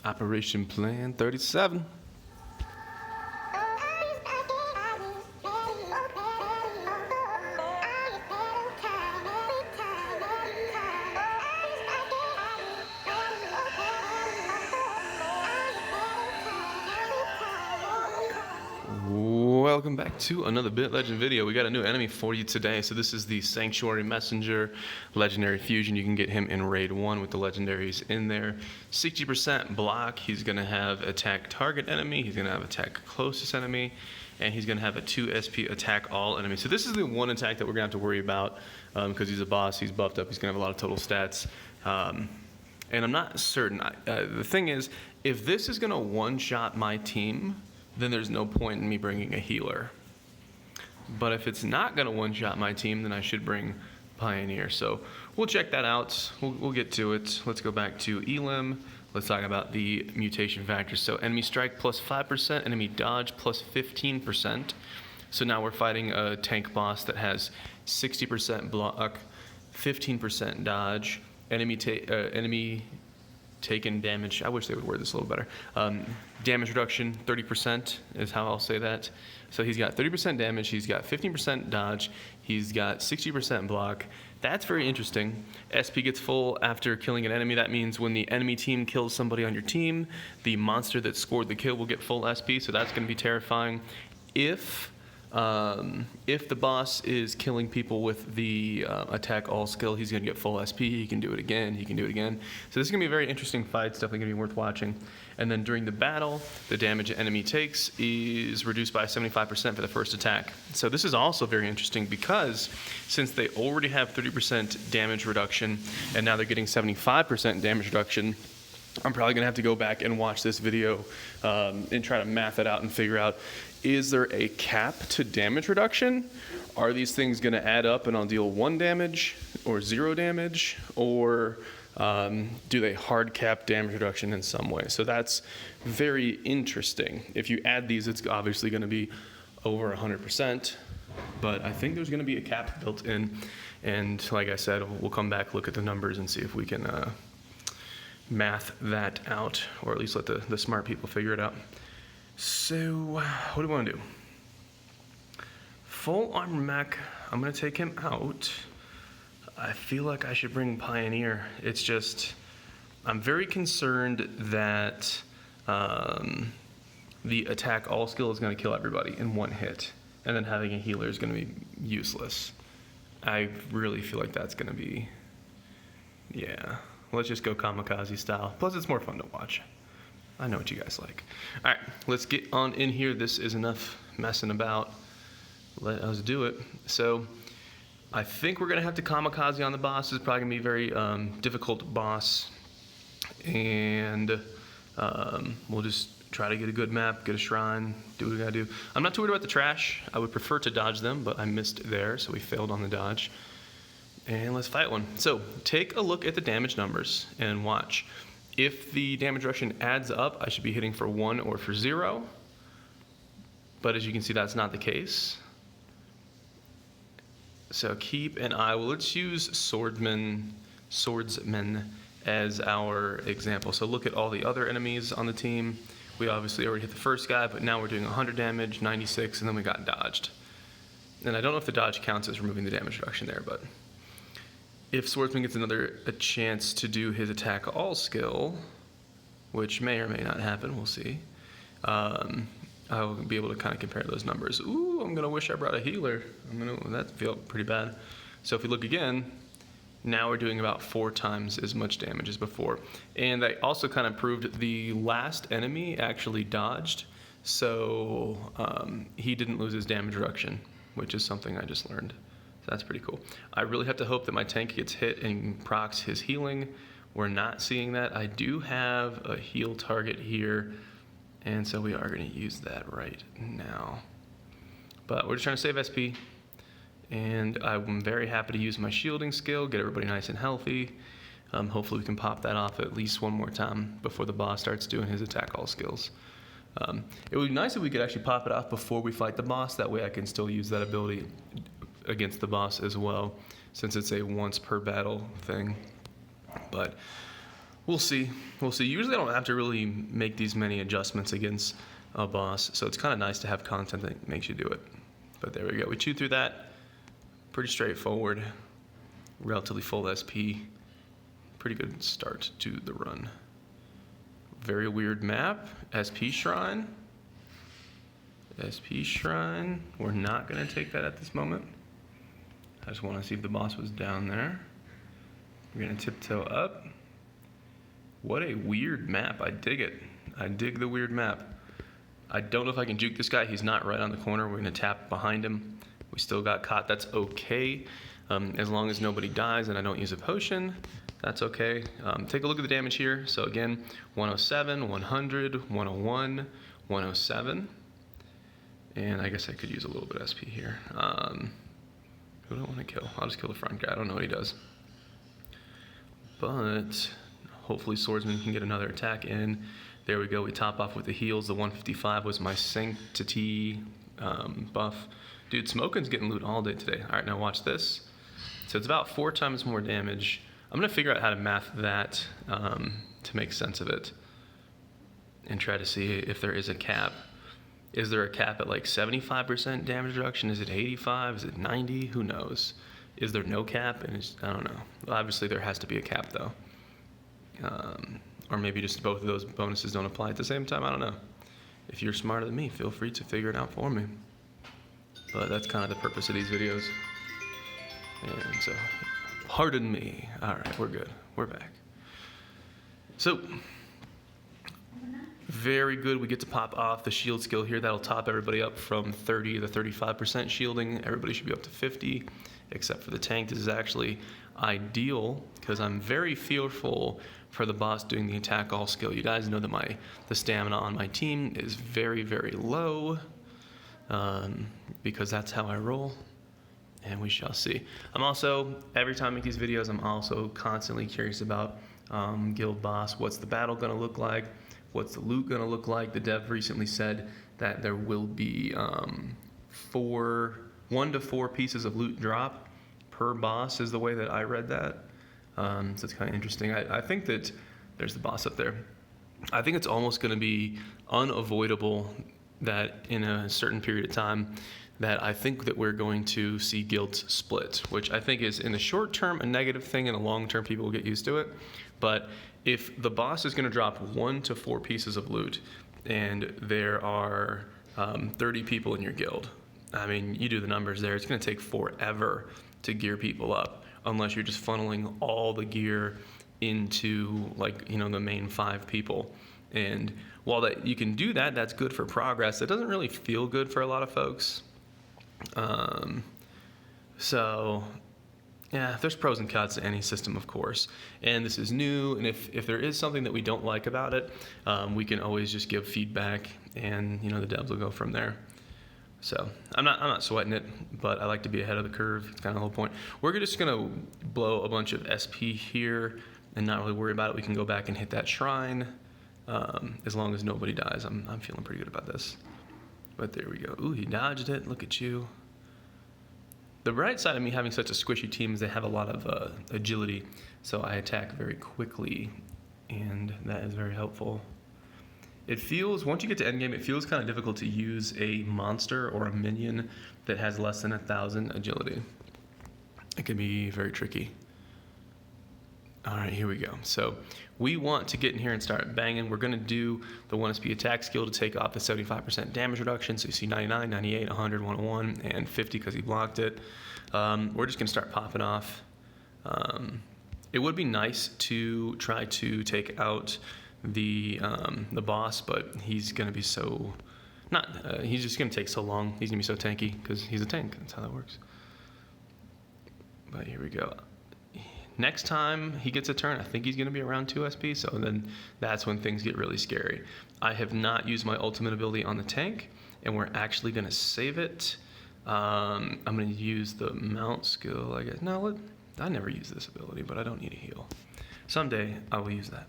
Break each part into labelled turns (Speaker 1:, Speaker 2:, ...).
Speaker 1: Operation Plan 37. Welcome back to another Bit Legend video. We got a new enemy for you today. So this is the Sanctuary Messenger Legendary Fusion. You can get him in Raid 1 with the legendaries in there. 60% block. He's going to have attack target enemy. He's going to have attack closest enemy. And he's going to have a 2 SP attack all enemies. So this is the one attack that we're going to have to worry about because he's a boss. He's buffed up. He's going to have a lot of total stats. And I'm not certain. The thing is, if this is going to one-shot my team, then there's no point in me bringing a healer. But if it's not going to one-shot my team, then I should bring Pioneer. So we'll check that out. We'll get to it. Let's go back to Elim. Let's talk about the mutation factors. So enemy strike plus 5%, enemy dodge plus 15%. So now we're fighting a tank boss that has 60% block, 15% dodge, enemy taken damage. I wish they would word this a little better. Damage reduction, 30% is how I'll say that. So he's got 30% damage, he's got 15% dodge, he's got 60% block. That's very interesting. SP gets full after killing an enemy. That means when the enemy team kills somebody on your team, the monster that scored the kill will get full SP, so that's going to be terrifying. If the boss is killing people with the attack all skill, he's going to get full SP. He can do it again. He can do it again. So this is going to be a very interesting fight. It's definitely going to be worth watching. And then during the battle, the damage an enemy takes is reduced by 75% for the first attack. So this is also very interesting because since they already have 30% damage reduction and now they're getting 75% damage reduction, I'm probably going to have to go back and watch this video and try to math it out and figure out, is there a cap to damage reduction? Are these things going to add up and I'll deal 1 damage or 0 damage? Or do they hard cap damage reduction in some way? So that's very interesting. If you add these, it's obviously going to be over 100%. But I think there's going to be a cap built in. And like I said, we'll come back, look at the numbers, and see if we can math that out, or at least let the smart people figure it out. So, what do we want to do? Full armor mech, I'm going to take him out. I feel like I should bring Pioneer. It's just, I'm very concerned that the attack all skill is going to kill everybody in one hit, and then having a healer is going to be useless. I really feel like that's going to be, yeah. Let's just go kamikaze style. Plus, it's more fun to watch. I know what you guys like. All right, let's get on in here. This is enough messing about. Let us do it. So I think we're going to have to kamikaze on the boss. It's probably going to be a very difficult boss. And we'll just try to get a good map, get a shrine, do what we got to do. I'm not too worried about the trash. I would prefer to dodge them, but I missed there, so we failed on the dodge. And let's fight one. So take a look at the damage numbers and watch. If the damage reduction adds up, I should be hitting for 1 or for 0. But as you can see, that's not the case. So keep an eye. Well, let's use swordsman as our example. So look at all the other enemies on the team. We obviously already hit the first guy, but now we're doing 100 damage, 96, and then we got dodged. And I don't know if the dodge counts as removing the damage reduction there, but if Swordsman gets a chance to do his attack all skill, which may or may not happen, we'll see, I'll be able to kind of compare those numbers. Ooh, I'm going to wish I brought a healer. That feel pretty bad. So if we look again, now we're doing about 4 times as much damage as before. And I also kind of proved the last enemy actually dodged, so he didn't lose his damage reduction, which is something I just learned. So that's pretty cool. I really have to hope that my tank gets hit and procs his healing. We're not seeing that. I do have a heal target here, and so we are going to use that right now. But we're just trying to save SP, and I'm very happy to use my shielding skill, get everybody nice and healthy. Hopefully we can pop that off at least one more time before the boss starts doing his attack all skills. It would be nice if we could actually pop it off before we fight the boss. That way I can still use that ability against the boss as well, since it's a once per battle thing. But We'll see. We'll see. Usually I don't have to really make these many adjustments against a boss, so it's kind of nice to have content that makes you do it. But there we go. We chewed through that. Pretty straightforward. Relatively full SP. Pretty good start to the run. Very weird map. SP Shrine. SP Shrine. We're not going to take that at this moment. I just want to see if the boss was down there. We're going to tiptoe up. What a weird map. I dig it. I dig the weird map. I don't know if I can juke this guy. He's not right on the corner. We're going to tap behind him. We still got caught. That's okay. As long as nobody dies and I don't use a potion, that's okay. Take a look at the damage here. So again, 107, 100, 101, 107. And I guess I could use a little bit of SP here. Who do I want to kill? I'll just kill the front guy. I don't know what he does. But hopefully Swordsman can get another attack in. There we go. We top off with the heals. The 155 was my Sanctity buff. Dude, Smoking's getting loot all day today. All right, now watch this. So it's about 4 times more damage. I'm going to figure out how to math that to make sense of it and try to see if there is a cap. Is there a cap at like 75% damage reduction? Is it 85? Is it 90? Who knows? Is there no cap? And I don't know. Well, obviously, there has to be a cap, though. Or maybe just both of those bonuses don't apply at the same time. I don't know. If you're smarter than me, feel free to figure it out for me. But that's kind of the purpose of these videos. And so, pardon me. All right, we're good. We're back. So, very good. We get to pop off the shield skill here. That'll top everybody up from 30 to 35% shielding. Everybody should be up to 50, except for the tank. This is actually ideal because I'm very fearful for the boss doing the attack all skill. You guys know that the stamina on my team is very, very low because that's how I roll. And we shall see. I'm also, every time I make these videos, I'm also constantly curious about guild boss. What's the battle going to look like? What's the loot going to look like? The dev recently said that there will be 1 to 4 pieces of loot drop per boss is the way that I read that. So it's kind of interesting. I think that there's the boss up there. I think it's almost going to be unavoidable that in a certain period of time that I think that we're going to see guilds split, which I think is in the short term a negative thing, in the long term people will get used to it. But if the boss is going to drop 1 to 4 pieces of loot and there are 30 people in your guild, I mean, you do the numbers there, it's going to take forever to gear people up unless you're just funneling all the gear into, like, you know, the main 5 people. And while that you can do that, that's good for progress. It doesn't really feel good for a lot of folks. So yeah, there's pros and cons to any system, of course. And this is new, and if there is something that we don't like about it, we can always just give feedback, and you know, the devs will go from there. So I'm not sweating it, but I like to be ahead of the curve. It's kind of the whole point. We're just gonna blow a bunch of SP here and not really worry about it. We can go back and hit that shrine as long as nobody dies. I'm feeling pretty good about this. But there we go. Ooh, he dodged it. Look at you. The bright side of me having such a squishy team is they have a lot of agility, so I attack very quickly, and that is very helpful. It feels, once you get to endgame, it feels kind of difficult to use a monster or a minion that has less than 1,000 agility. It can be very tricky. All right, here we go. So we want to get in here and start banging. We're going to do the 1 SP attack skill to take off the 75% damage reduction. So you see 99, 98, 100, 101, and 50 because he blocked it. We're just going to start popping off. It would be nice to try to take out the boss, but he's going to be so... he's just going to take so long. He's going to be so tanky because he's a tank. That's how that works. But here we go. Next time he gets a turn, I think he's going to be around 2 SP, so then that's when things get really scary. I have not used my ultimate ability on the tank, and we're actually going to save it. I'm going to use the mount skill, I guess. No, I never use this ability, but I don't need a heal. Someday I will use that.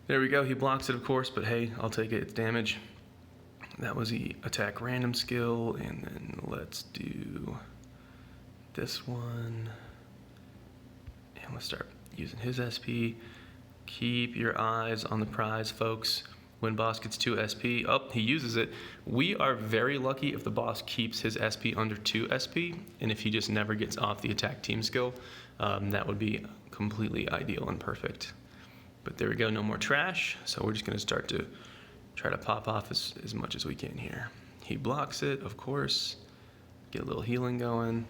Speaker 1: There we go. He blocks it, of course, but hey, I'll take it. It's damage. That was the attack random skill, and then let's do this one. And let's start using his SP. Keep your eyes on the prize, folks. When boss gets 2 SP, oh, he uses it. We are very lucky if the boss keeps his SP under 2 SP, and if he just never gets off the attack team skill, that would be completely ideal and perfect. But there we go, no more trash, so we're just gonna start to try to pop off as much as we can here. He blocks it, of course. Get a little healing going.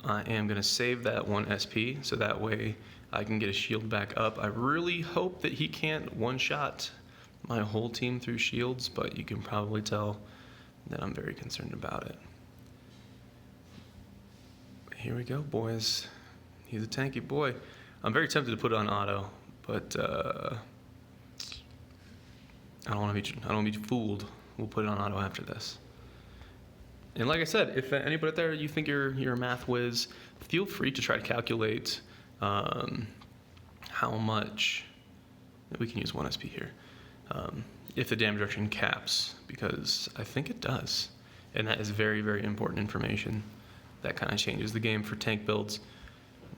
Speaker 1: I am gonna save that 1 SP, so that way I can get a shield back up. I really hope that he can't one-shot my whole team through shields, but you can probably tell that I'm very concerned about it. Here we go, boys. He's a tanky boy. I'm very tempted to put it on auto, but I don't want to be fooled. We'll put it on auto after this. And like I said, if anybody out there you think you're a math whiz, feel free to try to calculate how much we can use 1 SP here. If the damage reduction caps, because I think it does, and that is very, very important information. That kind of changes the game for tank builds.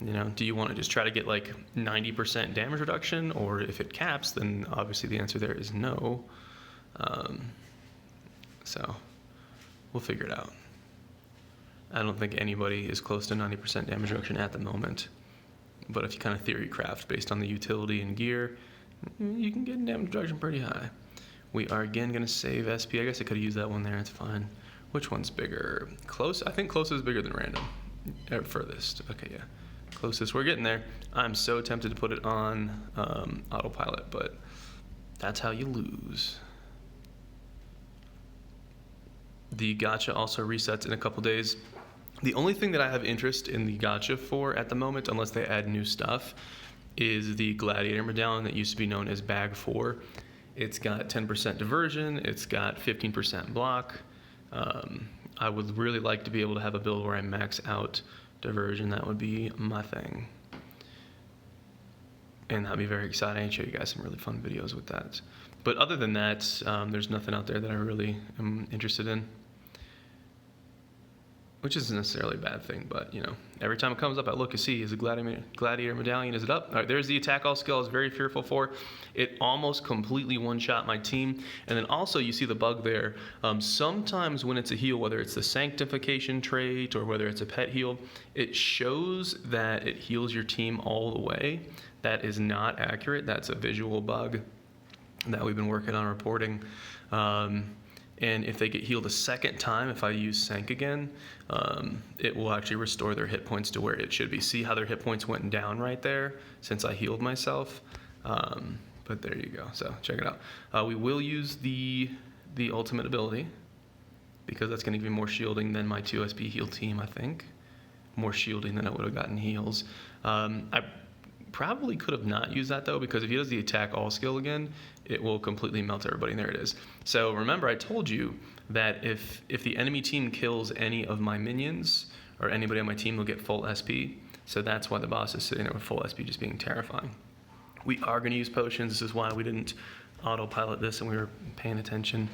Speaker 1: You know, do you want to just try to get like 90% damage reduction, or if it caps, then obviously the answer there is no. So we'll figure it out. I don't think anybody is close to 90% damage reduction at the moment, but if you kind of theory craft based on the utility and gear, you can get damage reduction pretty high. We are again going to save SP. I guess I could have used that one there. It's fine. Which one's bigger? Close? I think close is bigger than random. Furthest. Okay, yeah. Closest. We're getting there. I'm so tempted to put it on autopilot, but that's how you lose. The gacha also resets in a couple days. The only thing that I have interest in the gacha for at the moment, unless they add new stuff, is the Gladiator medallion that used to be known as Bag 4. It's got 10% diversion, it's got 15% block. I would really like to be able to have a build where I max out diversion. That would be my thing. And that'd be very exciting. I'd show you guys some really fun videos with that. But other than that, there's nothing out there that I really am interested in. Which isn't necessarily a bad thing, but you know, every time it comes up, I look and see, is the Gladiator medallion, is it up? All right, there's the attack all skill I was very fearful for. It almost completely one-shot my team. And then also you see the bug there. Sometimes when it's a heal, whether it's the sanctification trait or whether it's a pet heal, it shows that it heals your team all the way. That is not accurate. That's a visual bug that we've been working on reporting. And if they get healed a second time, if I use Sank again, it will actually restore their hit points to where it should be. See how their hit points went down right there since I healed myself? But there you go. So check it out. We will use the ultimate ability because that's going to give me more shielding than my 2 SP heal team, I think. More shielding than I would have gotten heals. I probably could have not used that though, because if he does the attack all skill again, it will completely melt everybody. And there it is. So remember, I told you that if the enemy team kills any of my minions or anybody on my team, will get full SP. So that's why the boss is sitting there with full SP, just being terrifying. We are going to use potions. This is why we didn't autopilot this and we were paying attention.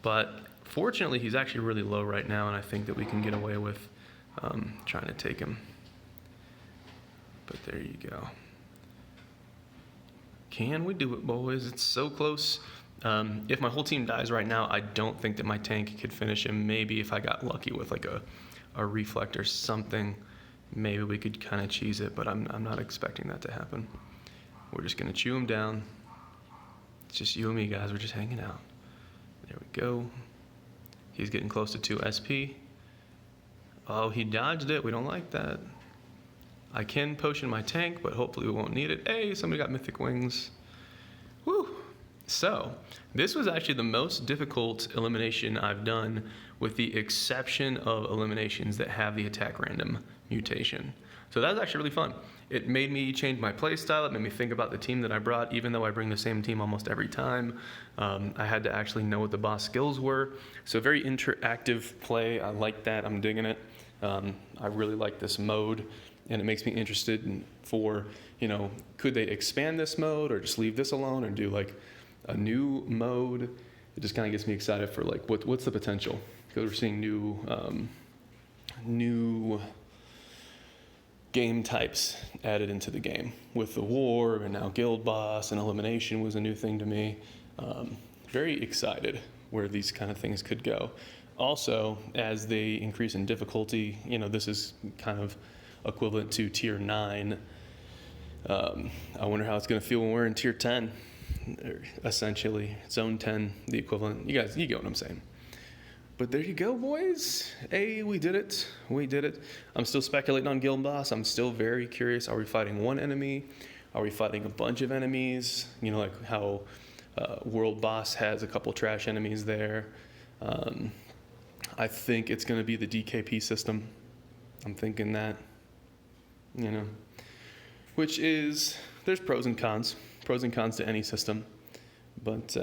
Speaker 1: But fortunately, he's actually really low right now, and I think that we can get away with trying to take him. But there you go. Can we do it, boys? It's so close. If my whole team dies right now, I don't think that my tank could finish him. Maybe if I got lucky with like a reflect or something, maybe we could kind of cheese it, but I'm not expecting that to happen. We're just going to chew him down. It's just you and me, guys. We're just hanging out. There we go. He's getting close to 2 SP. Oh, he dodged it. We don't like that. I can potion my tank, but hopefully we won't need it. Hey, somebody got mythic wings. Woo! So, this was actually the most difficult elimination I've done, with the exception of eliminations that have the attack random mutation. So that was actually really fun. It made me change my play style. It made me think about the team that I brought, even though I bring the same team almost every time. I had to actually know what the boss skills were. So very interactive play. I like that. I'm digging it. I really like this mode. And it makes me interested for, you know, could they expand this mode or just leave this alone and do like a new mode? It just kind of gets me excited for like what's the potential, because we're seeing new game types added into the game with the war, and now guild boss and elimination was a new thing to me. Very excited where these kind of things could go. Also, as they increase in difficulty, you know, this is kind of equivalent to tier 9. I wonder how it's going to feel when we're in tier 10, essentially zone 10, the equivalent. You guys, you get what I'm saying. But there you go, boys. Hey, we did it. We did it. I'm still speculating on guild boss. I'm still very curious. Are we fighting one enemy? Are we fighting a bunch of enemies? You know, like how world boss has a couple trash enemies there. I think it's going to be the DKP system. I'm thinking that, you know, which is, there's pros and cons to any system, but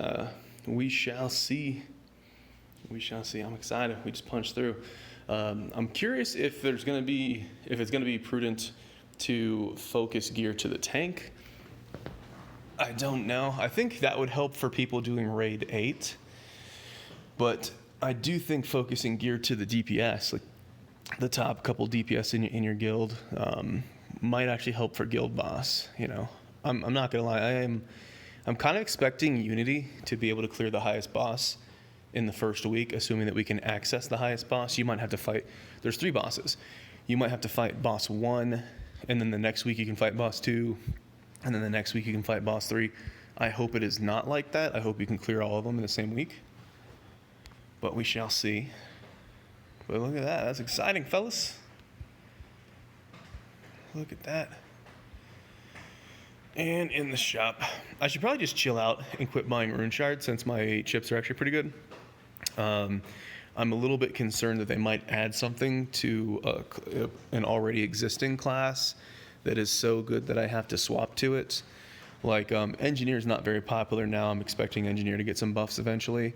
Speaker 1: we shall see. We shall see. I'm excited. We just punched through. I'm curious if it's going to be prudent to focus gear to the tank. I don't know. I think that would help for people doing raid 8, but I do think focusing gear to the DPS, like the top couple DPS in your guild, might actually help for guild boss. You know, I'm not gonna lie. I'm kind of expecting Unity to be able to clear the highest boss in the first week, assuming that we can access the highest boss. You might have to fight. There's 3 bosses. You might have to fight boss 1, and then the next week you can fight boss 2, and then the next week you can fight boss 3. I hope it is not like that. I hope you can clear all of them in the same week. But we shall see. But look at that. That's exciting, fellas. Look at that. And in the shop. I should probably just chill out and quit buying rune shards since my chips are actually pretty good. I'm a little bit concerned that they might add something to an already existing class that is so good that I have to swap to it. Like, engineer is not very popular now. I'm expecting engineer to get some buffs eventually.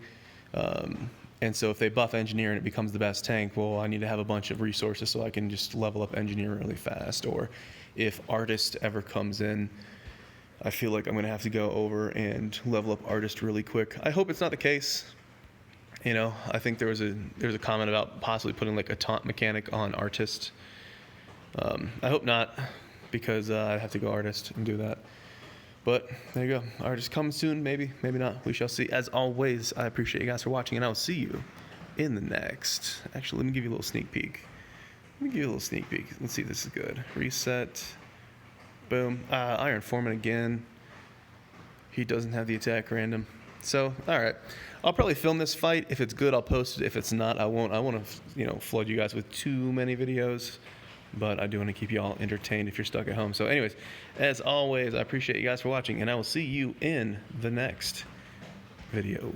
Speaker 1: And so if they buff engineer and it becomes the best tank, well, I need to have a bunch of resources so I can just level up engineer really fast. Or if artist ever comes in, I feel like I'm going to have to go over and level up artist really quick. I hope it's not the case. You know, I think there was a comment about possibly putting like a taunt mechanic on artist. I hope not, because I have to go artist and do that. But there you go. Artist comes soon, maybe, maybe not. We shall see. As always, I appreciate you guys for watching, and I will see you in the next. Actually, let me give you a little sneak peek. Let's see if this is good. Reset. Boom. Iron Foreman again. He doesn't have the attack random. So, all right. I'll probably film this fight. If it's good, I'll post it. If it's not, I won't. I want to, flood you guys with too many videos. But I do want to keep you all entertained if you're stuck at home. So anyways, as always, I appreciate you guys for watching, and I will see you in the next video.